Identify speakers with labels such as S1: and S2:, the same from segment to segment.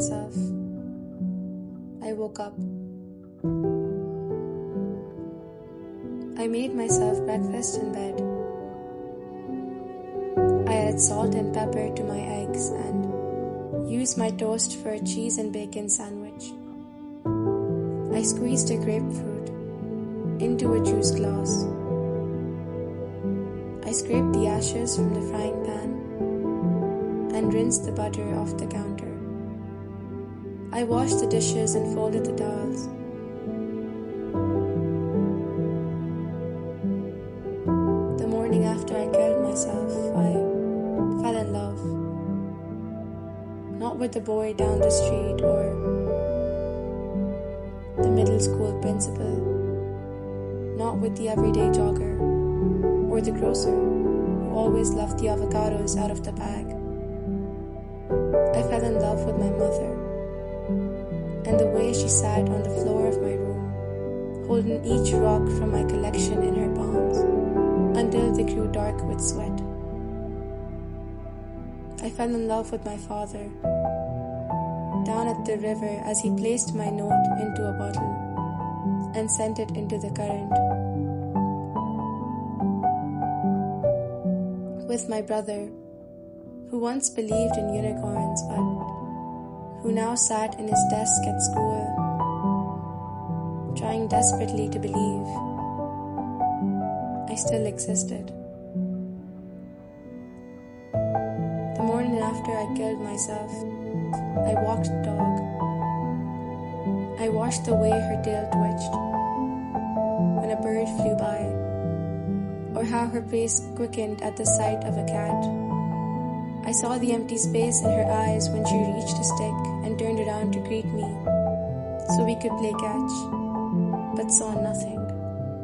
S1: myself. I woke up. I made myself breakfast in bed. I added salt and pepper to my eggs and used my toast for a cheese and bacon sandwich. I squeezed a grapefruit into a juice glass. I scraped the ashes from the frying pan and rinsed the butter off the counter. I washed the dishes and folded the towels. The morning after I killed myself, I fell in love. Not with the boy down the street or the middle school principal. Not with the everyday jogger or the grocer who always left the avocados out of the bag. I fell in love with my mother and the way she sat on the floor of my room, holding each rock from my collection in her palms until they grew dark with sweat. I fell in love with my father down at the river as he placed my note into a bottle and sent it into the current. With my brother, who once believed in unicorns but who now sat in his desk at school, trying desperately to believe I still existed. The morning after I killed myself, I walked the dog. I watched the way her tail twitched when a bird flew by, or how her pace quickened at the sight of a cat. I saw the empty space in her eyes when she reached a stick and turned around to greet me so we could play catch, but saw nothing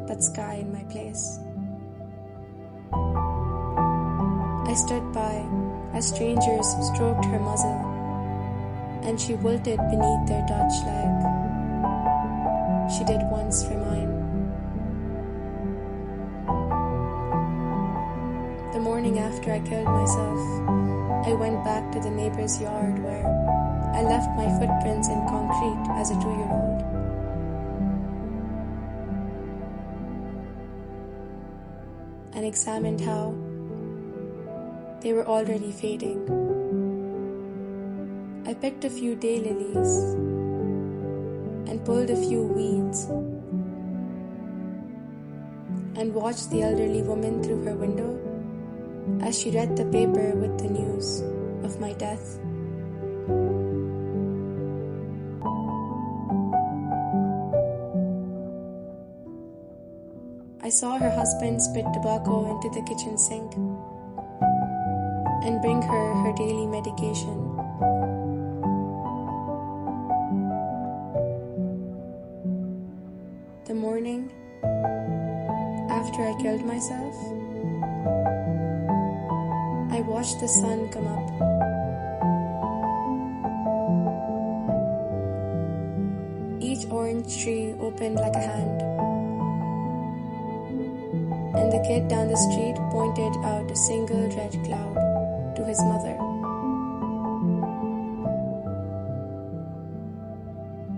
S1: but sky in my place. I stood by as strangers stroked her muzzle, and she wilted beneath their touch like she did once for mine. The morning after I killed myself, I went back to the neighbor's yard where I left my footprints in concrete as a 2-year-old. And examined how they were already fading. I picked a few daylilies and pulled a few weeds and watched the elderly woman through her window as she read the paper with the news of my death. I saw her husband spit tobacco into the kitchen sink and bring her daily medication. The morning after I killed myself, I watched the sun come up. Each orange tree opened like a hand, and the kid down the street pointed out a single red cloud to his mother.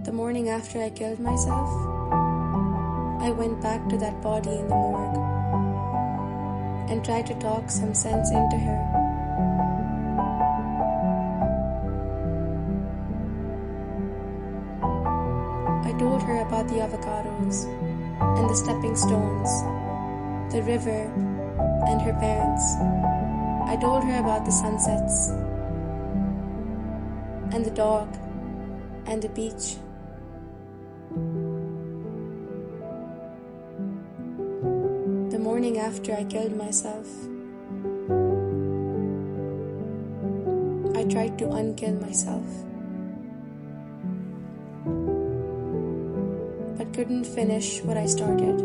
S1: The morning after I killed myself, I went back to that body in the morgue and tried to talk some sense into her. I told her about the avocados and the stepping stones, the river and her parents. I told her about the sunsets and the dog and the beach. The morning after I killed myself, I tried to unkill myself, but couldn't finish what I started.